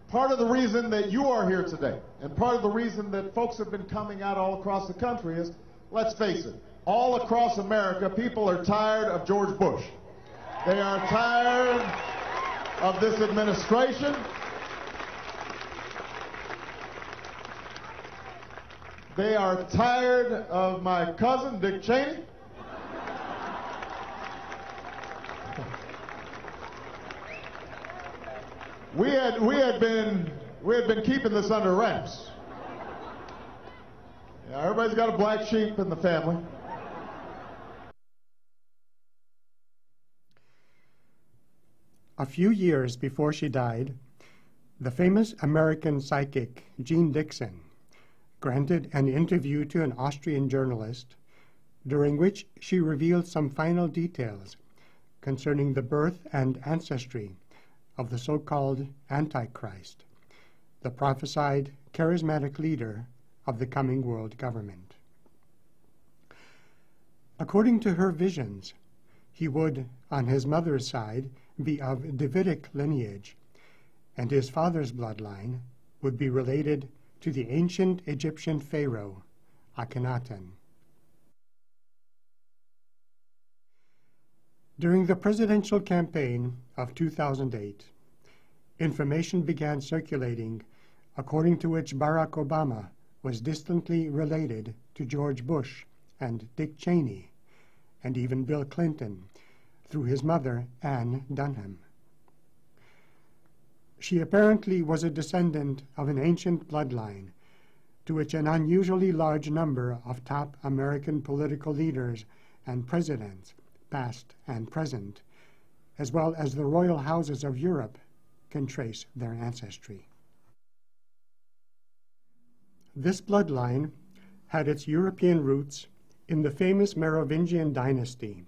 Part of the reason that you are here today, and part of the reason that folks have been coming out all across the country is, let's face it, all across America, people are tired of George Bush. They are tired of this administration. They are tired of my cousin, Dick Cheney. We had been keeping this under wraps. Yeah, everybody's got a black sheep in the family. A few years before she died, the famous American psychic Jean Dixon granted an interview to an Austrian journalist, during which she revealed some final details concerning the birth and ancestry of the so-called Antichrist, the prophesied charismatic leader of the coming world government. According to her visions, he would, on his mother's side, be of Davidic lineage, and his father's bloodline would be related to the ancient Egyptian pharaoh, Akhenaten. During the presidential campaign of 2008, information began circulating according to which Barack Obama was distantly related to George Bush and Dick Cheney, and even Bill Clinton, through his mother, Anne Dunham. She apparently was a descendant of an ancient bloodline to which an unusually large number of top American political leaders and presidents, past and present, as well as the royal houses of Europe, can trace their ancestry. This bloodline had its European roots in the famous Merovingian dynasty,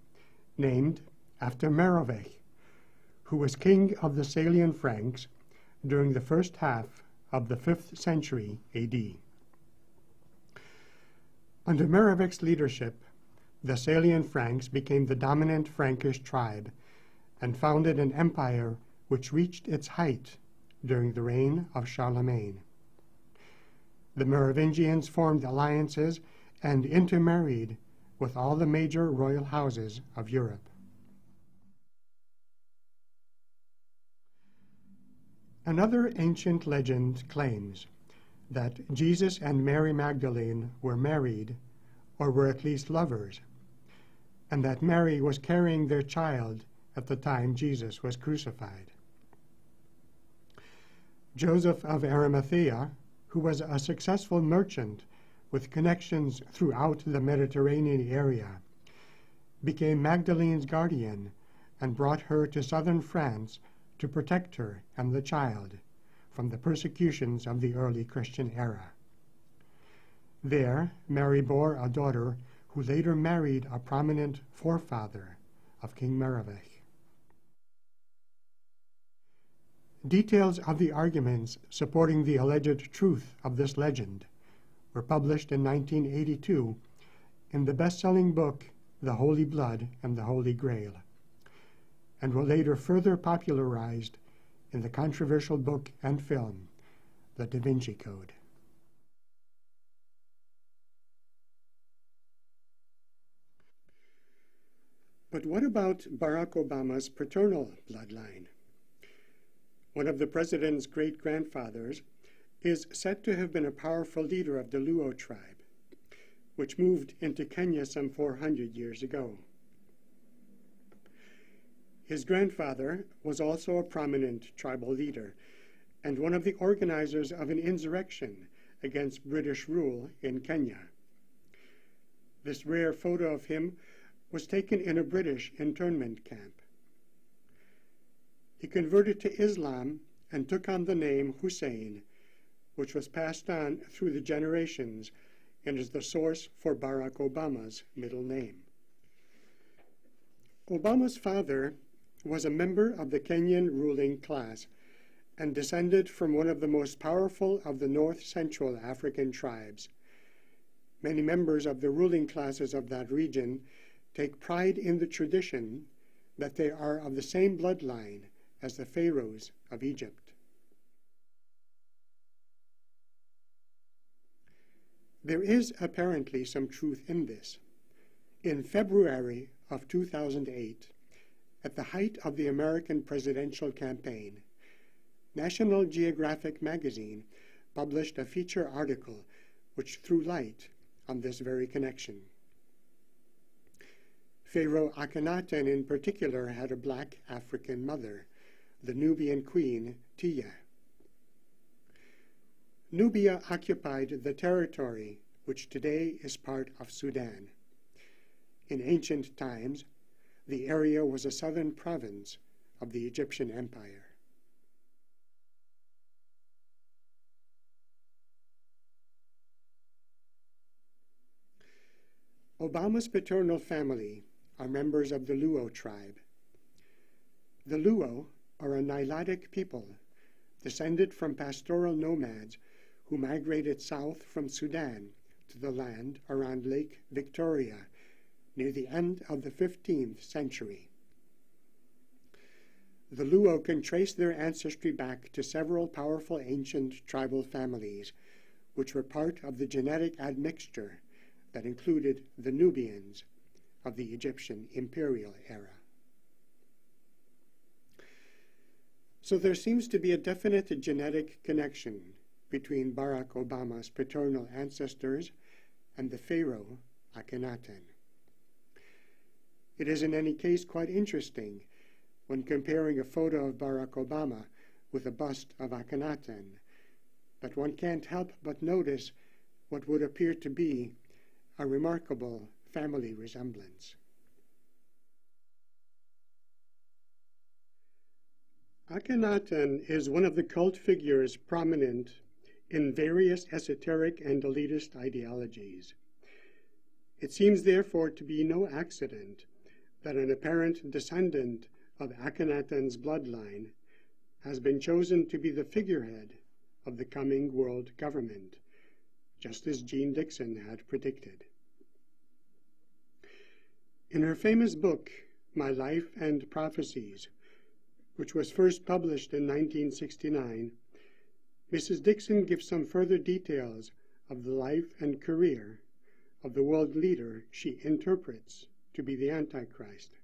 named after Merovech, who was king of the Salian Franks during the first half of the 5th century AD. Under Merovech's leadership, the Salian Franks became the dominant Frankish tribe and founded an empire which reached its height during the reign of Charlemagne. The Merovingians formed alliances and intermarried with all the major royal houses of Europe. Another ancient legend claims that Jesus and Mary Magdalene were married, or were at least lovers, and that Mary was carrying their child at the time Jesus was crucified. Joseph of Arimathea, who was a successful merchant with connections throughout the Mediterranean area, became Magdalene's guardian and brought her to southern France to protect her and the child from the persecutions of the early Christian era. There, Mary bore a daughter who later married a prominent forefather of King Merovech. Details of the arguments supporting the alleged truth of this legend were published in 1982 in the best-selling book The Holy Blood and the Holy Grail, and were later further popularized in the controversial book and film, The Da Vinci Code. But what about Barack Obama's paternal bloodline? One of the president's great-grandfathers is said to have been a powerful leader of the Luo tribe, which moved into Kenya some 400 years ago. His grandfather was also a prominent tribal leader and one of the organizers of an insurrection against British rule in Kenya. This rare photo of him was taken in a British internment camp. He converted to Islam and took on the name Hussein, which was passed on through the generations and is the source for Barack Obama's middle name. Obama's father was a member of the Kenyan ruling class and descended from one of the most powerful of the North Central African tribes. Many members of the ruling classes of that region take pride in the tradition that they are of the same bloodline as the pharaohs of Egypt. There is apparently some truth in this. In February of 2008, at the height of the American presidential campaign, National Geographic magazine published a feature article which threw light on this very connection. Pharaoh Akhenaten in particular had a black African mother, the Nubian queen Tiye. Nubia occupied the territory which today is part of Sudan. In ancient times, the area was a southern province of the Egyptian Empire. Obama's paternal family are members of the Luo tribe. The Luo are a Nilotic people descended from pastoral nomads who migrated south from Sudan to the land around Lake Victoria near the end of the 15th century. The Luo can trace their ancestry back to several powerful ancient tribal families, which were part of the genetic admixture that included the Nubians of the Egyptian imperial era. So there seems to be a definite genetic connection between Barack Obama's paternal ancestors and the Pharaoh Akhenaten. It is in any case quite interesting when comparing a photo of Barack Obama with a bust of Akhenaten that one can't help but notice what would appear to be a remarkable family resemblance. Akhenaten is one of the cult figures prominent in various esoteric and elitist ideologies. It seems therefore to be no accident that an apparent descendant of Akhenaten's bloodline has been chosen to be the figurehead of the coming world government, just as Jean Dixon had predicted. In her famous book, My Life and Prophecies, which was first published in 1969, Mrs. Dixon gives some further details of the life and career of the world leader she interprets to be the Antichrist.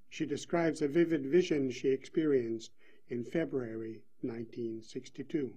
She describes a vivid vision she experienced in February 1962.